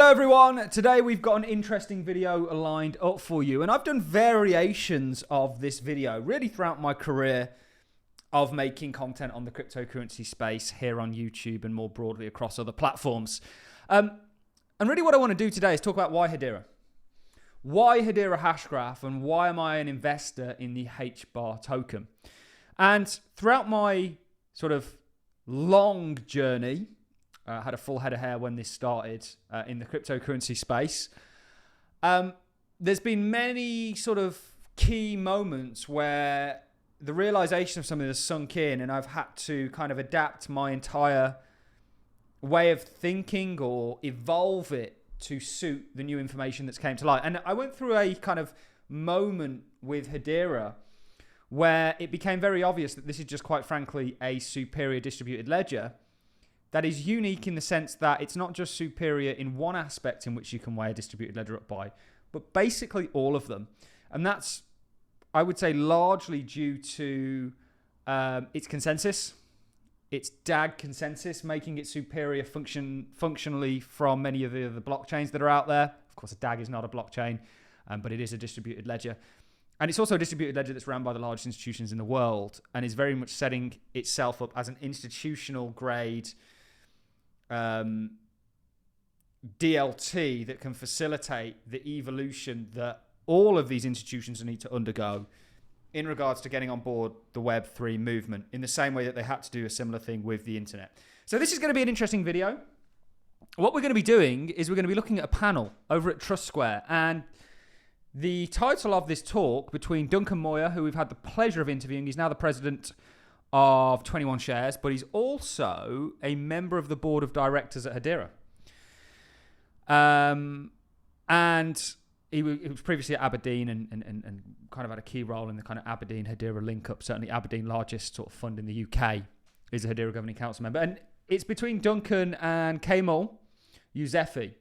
Hello everyone, today we've got an interesting video lined up for you, and I've done variations of this video really throughout my career of making content on the cryptocurrency space here on YouTube and more broadly across other platforms. And really what I want to do today is talk about why Hedera. Why Hedera Hashgraph, and why am I an investor in the HBAR token? And throughout my sort of long journey, I had a full head of hair when this started in the cryptocurrency space. There's been many sort of key moments where the realization of something has sunk in, and I've had to kind of adapt my entire way of thinking or evolve it to suit the new information that's came to light. And I went through a kind of moment with Hedera where it became very obvious that this is just quite frankly a superior distributed ledger that is unique in the sense that it's not just superior in one aspect in which you can weigh a distributed ledger up by, but basically all of them. And that's, I would say, largely due to its consensus, its DAG consensus, making it superior functionally from many of the other blockchains that are out there. Of course, a DAG is not a blockchain, but it is a distributed ledger. And it's also a distributed ledger that's run by the largest institutions in the world and is very much setting itself up as an institutional grade DLT that can facilitate the evolution that all of these institutions need to undergo in regards to getting on board the Web3 movement, in the same way that they had to do a similar thing with the internet. So this is going to be an interesting video. What we're going to be doing is we're going to be looking at a panel over at Trust Square, and the title of this talk between Duncan Moyer, who we've had the pleasure of interviewing, he's now the president of 21 Shares, but he's also a member of the board of directors at Hedera. And he was previously at Aberdeen and kind of had a key role in the kind of Aberdeen Hedera link up. Certainly Aberdeen, largest sort of fund in the UK, is a Hedera governing council member. And it's between Duncan and Kemal Yousefi,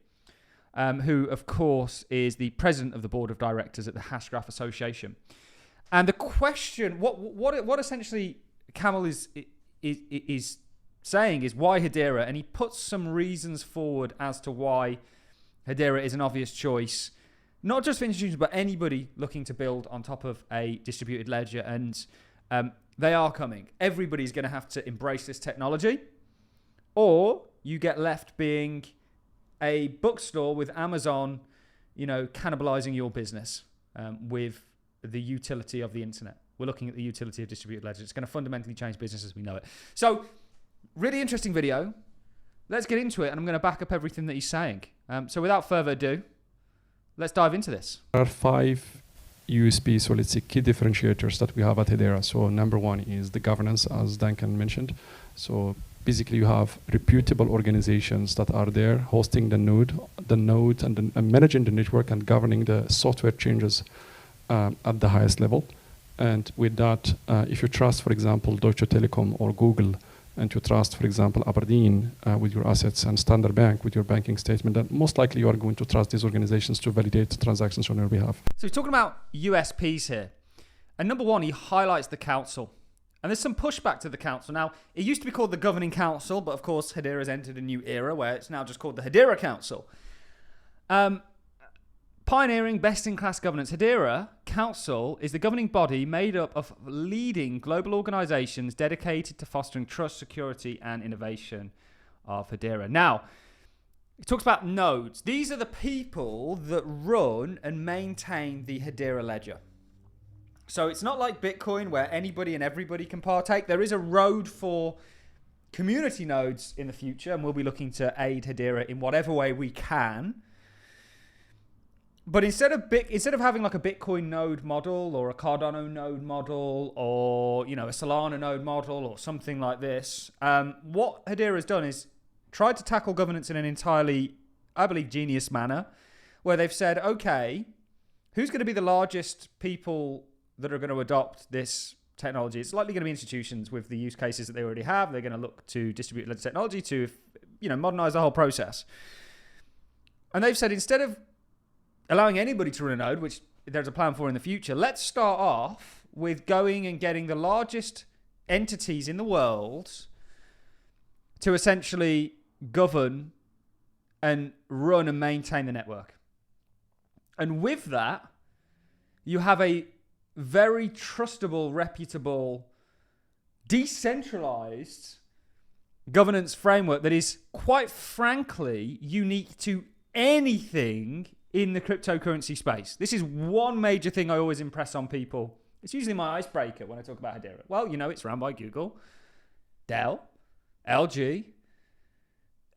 who of course is the president of the board of directors at the Hashgraph Association. And the question, what essentially Kemal is saying is why Hedera, and he puts some reasons forward as to why Hedera is an obvious choice, not just for institutions, but anybody looking to build on top of a distributed ledger. And they are coming. Everybody's going to have to embrace this technology, or you get left being a bookstore with Amazon, cannibalizing your business with the utility of the internet. We're looking at the utility of distributed ledgers. It's going to fundamentally change business as we know it. So, really interesting video. Let's get into it, and I'm going to back up everything that he's saying. So without further ado, let's dive into this. There are 5 USP, so let's say key differentiators that we have at Hedera. So number 1 is the governance, as Duncan mentioned. So basically you have reputable organizations that are there hosting the node and managing the network and governing the software changes at the highest level. And with that, if you trust, for example, Deutsche Telekom or Google, and you trust, for example, Aberdeen with your assets and Standard Bank with your banking statement, then most likely you are going to trust these organizations to validate transactions on your behalf. So we're talking about USPs here. And number 1, he highlights the council. And there's some pushback to the council. Now, it used to be called the Governing Council, but of course, Hedera has entered a new era where it's now just called the Hedera Council. Pioneering best-in-class governance, Hedera Council is the governing body made up of leading global organizations dedicated to fostering trust, security, and innovation of Hedera. Now, it talks about nodes. These are the people that run and maintain the Hedera ledger. So it's not like Bitcoin where anybody and everybody can partake. There is a road for community nodes in the future, and we'll be looking to aid Hedera in whatever way we can. But instead of having like a Bitcoin node model or a Cardano node model or a Solana node model or something like this, what Hedera has done is tried to tackle governance in an entirely, I believe, genius manner, where they've said, okay, who's going to be the largest people that are going to adopt this technology? It's likely going to be institutions with the use cases that they already have. They're going to look to distributed ledger technology to, modernize the whole process. And they've said, instead of allowing anybody to run a node, which there's a plan for in the future, let's start off with going and getting the largest entities in the world to essentially govern and run and maintain the network. And with that, you have a very trustable, reputable, decentralized governance framework that is quite frankly unique to anything in the cryptocurrency space. This is one major thing I always impress on people. It's usually my icebreaker when I talk about Hedera. Well, it's run by Google, Dell, LG,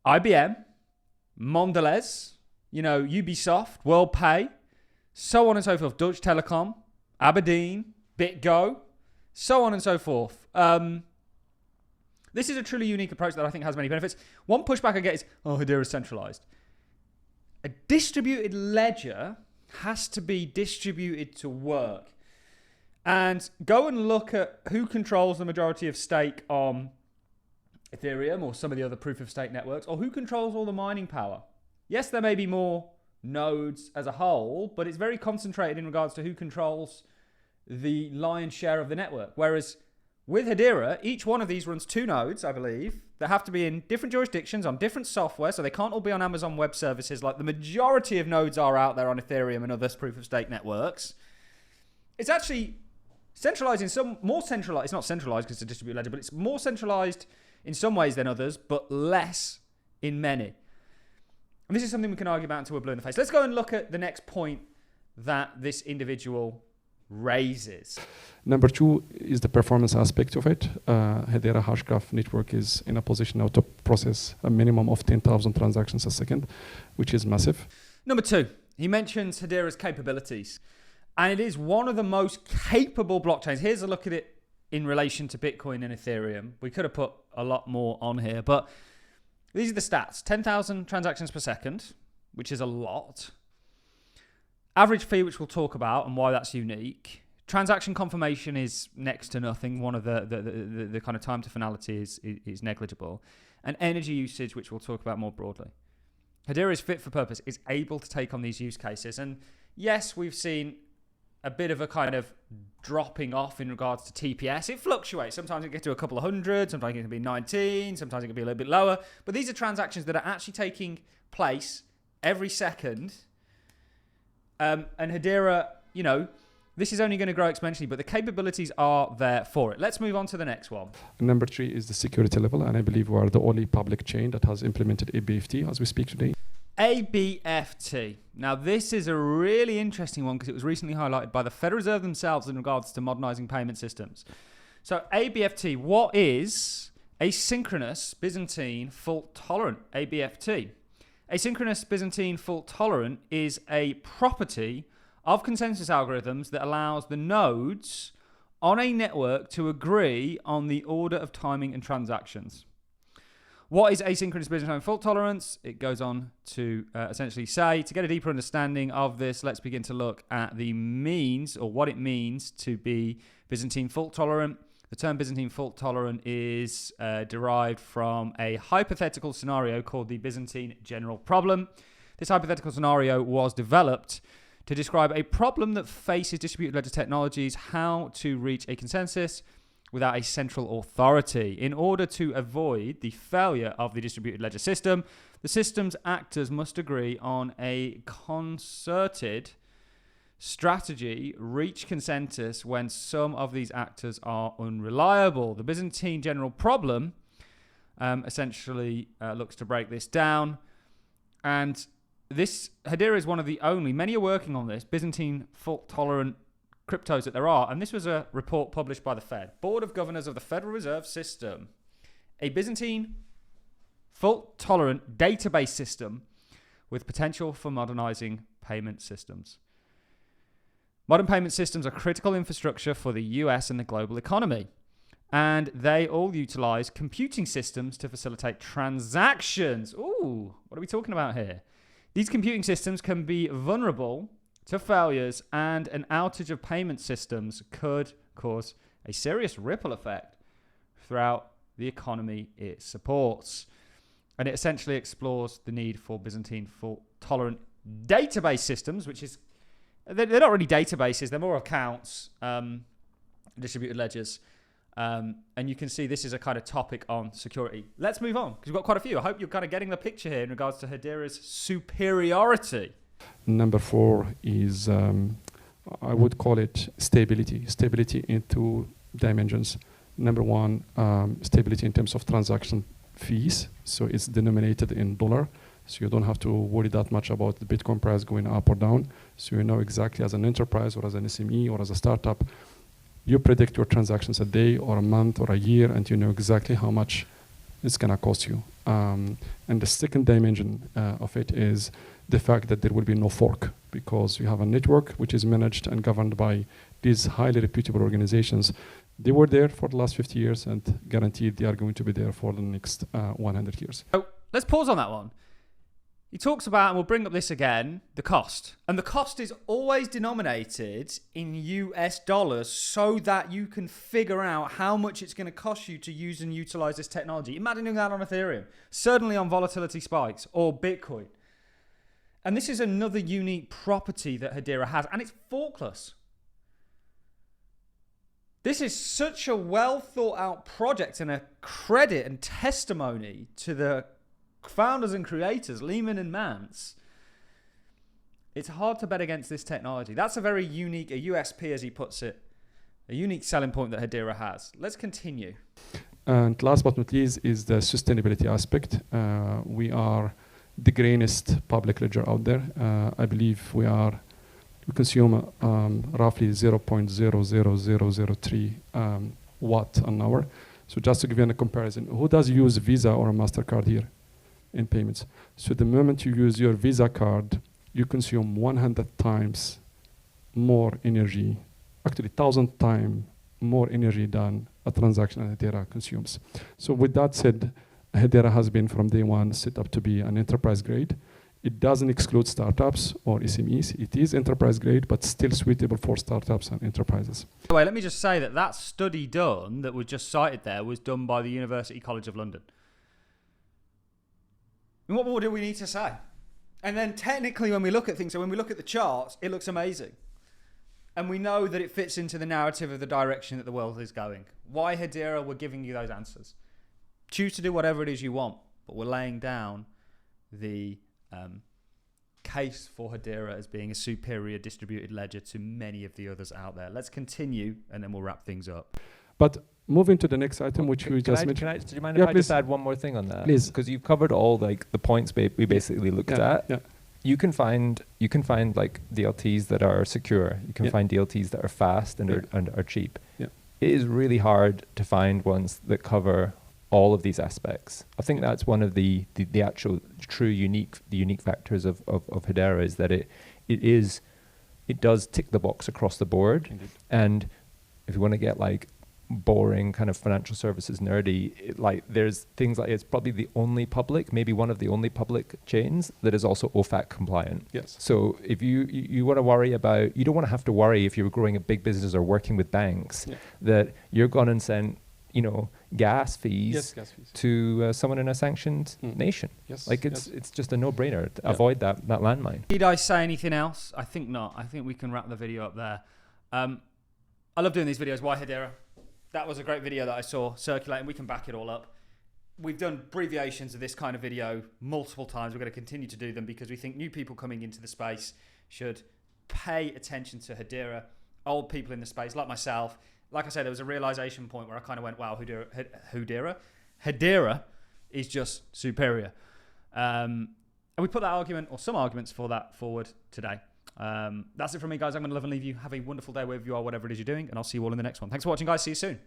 IBM, Mondelez, Ubisoft, WorldPay, so on and so forth, Deutsche Telekom, Aberdeen, BitGo, so on and so forth. This is a truly unique approach that I think has many benefits. One pushback I get is, Hedera is centralized. A distributed ledger has to be distributed to work. And go and look at who controls the majority of stake on Ethereum or some of the other proof of stake networks, or who controls all the mining power. Yes, there may be more nodes as a whole, but it's very concentrated in regards to who controls the lion's share of the network. Whereas with Hedera, each one of these runs 2 nodes, I believe, that have to be in different jurisdictions on different software, so they can't all be on Amazon Web Services like the majority of nodes are out there on Ethereum and other proof of stake networks. It's actually centralized in some, more centralized, it's not centralized because it's a distributed ledger, but it's more centralized in some ways than others, but less in many. And this is something we can argue about until we're blue in the face. Let's go and look at the next point that this individual raises. Number 2 is the performance aspect of it. Hedera Hashgraph network is in a position now to process a minimum of 10,000 transactions a second, which is massive. Number 2, he mentions Hedera's capabilities. And it is one of the most capable blockchains. Here's a look at it in relation to Bitcoin and Ethereum. We could have put a lot more on here, but these are the stats. 10,000 transactions per second, which is a lot. Average fee, which we'll talk about and why that's unique. Transaction confirmation is next to nothing. One of the kind of time to finality is negligible. And energy usage, which we'll talk about more broadly. Hedera is fit for purpose, is able to take on these use cases. And yes, we've seen a bit of a kind of dropping off in regards to TPS. It fluctuates. Sometimes it gets to a couple of hundred, sometimes it can be 19, sometimes it can be a little bit lower. But these are transactions that are actually taking place every second. And Hedera, this is only going to grow exponentially, but the capabilities are there for it. Let's move on to the next one. Number 3 is the security level, and I believe we are the only public chain that has implemented ABFT as we speak today. ABFT. Now, this is a really interesting one because it was recently highlighted by the Federal Reserve themselves in regards to modernizing payment systems. So ABFT, what is asynchronous Byzantine fault tolerant? ABFT. Asynchronous Byzantine fault tolerant is a property of consensus algorithms that allows the nodes on a network to agree on the order of timing and transactions. What is asynchronous Byzantine fault tolerance? It goes on to essentially say, to get a deeper understanding of this, let's begin to look at the means or what it means to be Byzantine fault tolerant. The term Byzantine fault tolerant is derived from a hypothetical scenario called the Byzantine general problem. This hypothetical scenario was developed to describe a problem that faces distributed ledger technologies, how to reach a consensus without a central authority. In order to avoid the failure of the distributed ledger system, the system's actors must agree on a concerted strategy, reach consensus when some of these actors are unreliable. The Byzantine general problem essentially looks to break this down. And this Hedera is one of the only, many are working on this, Byzantine fault-tolerant cryptos that there are. And this was a report published by the Fed, Board of Governors of the Federal Reserve System. A Byzantine fault-tolerant database system with potential for modernizing payment systems. Modern payment systems are critical infrastructure for the US and the global economy. And they all utilize computing systems to facilitate transactions. Ooh, what are we talking about here? These computing systems can be vulnerable to failures, and an outage of payment systems could cause a serious ripple effect throughout the economy it supports. And it essentially explores the need for Byzantine fault-tolerant database systems, which is, they're not really databases, they're more accounts, distributed ledgers, And you can see this is a kind of topic on security. Let's move on, because we've got quite a few. I hope you're kind of getting the picture here in regards to Hedera's superiority. Number 4 is, I would call it stability. Stability in 2 dimensions. Number 1, stability in terms of transaction fees. So it's denominated in dollar. So you don't have to worry that much about the Bitcoin price going up or down. So you know exactly as an enterprise or as an SME or as a startup, you predict your transactions a day or a month or a year, and you know exactly how much it's going to cost you. And the second dimension of it is the fact that there will be no fork, because you have a network which is managed and governed by these highly reputable organizations. They were there for the last 50 years and guaranteed they are going to be there for the next 100 years. So let's pause on that one. He talks about, and we'll bring up this again, the cost. And the cost is always denominated in US dollars so that you can figure out how much it's going to cost you to use and utilize this technology. Imagine doing that on Ethereum, certainly on volatility spikes or Bitcoin. And this is another unique property that Hedera has, and it's forkless. This is such a well thought out project and a credit and testimony to the founders and creators, Lehman and Mance. It's hard to bet against this technology. That's a very unique, a USP as he puts it, a unique selling point that Hedera has. Let's continue. And last but not least is the sustainability aspect. We are the greenest public ledger out there. I believe we consume roughly 0.00003 watt an hour. So just to give you a comparison, who does use Visa or a MasterCard here in payments? So the moment you use your Visa card, you consume 100 times more energy, actually 1,000 times more energy than a transaction that Hedera consumes. So with that said, Hedera has been from day one set up to be an enterprise grade. It doesn't exclude startups or SMEs. It is enterprise grade, but still suitable for startups and enterprises. By the way, let me just say that study done, that was just cited there, was done by the University College of London. And what more do we need to say? And then technically when we look at things, so when we look at the charts, it looks amazing. And we know that it fits into the narrative of the direction that the world is going. Why Hedera? We're giving you those answers. Choose to do whatever it is you want, but we're laying down the case for Hedera as being a superior distributed ledger to many of the others out there. Let's continue, and then we'll wrap things up. But moving to the next item, which we just mentioned. Do you mind if I just add one more thing on that? Please. Because you've covered all like the points we basically looked at. Yeah. You can find like DLTs that are secure. You can find DLTs that are fast and are cheap. Yeah. It is really hard to find ones that cover all of these aspects. I think that's one of the actual true unique factors of Hedera, is that it does tick the box across the board. Indeed. And if you want to get like boring kind of financial services nerdy, there's things like, it's probably the only public, maybe one of the only public chains that is also OFAC compliant. Yes. So if you want to worry about, you don't want to have to worry if you're growing a big business or working with banks that you're going to send, gas fees to someone in a sanctioned nation. Yes. It's just a no-brainer to avoid that landmine. Did I say anything else? I think not. I think we can wrap the video up there. I love doing these videos. Why Hedera? That was a great video that I saw circulating. We can back it all up. We've done abbreviations of this kind of video multiple times. We're going to continue to do them because we think new people coming into the space should pay attention to Hedera. Old people in the space, like myself. Like I said, there was a realization point where I kind of went, wow, Hedera is just superior. And we put that argument, or some arguments for that, forward today. That's it from me, guys. I'm going to love and leave you. Have a wonderful day wherever you are, whatever it is you're doing, and I'll see you all in the next one. Thanks for watching, guys. See you soon.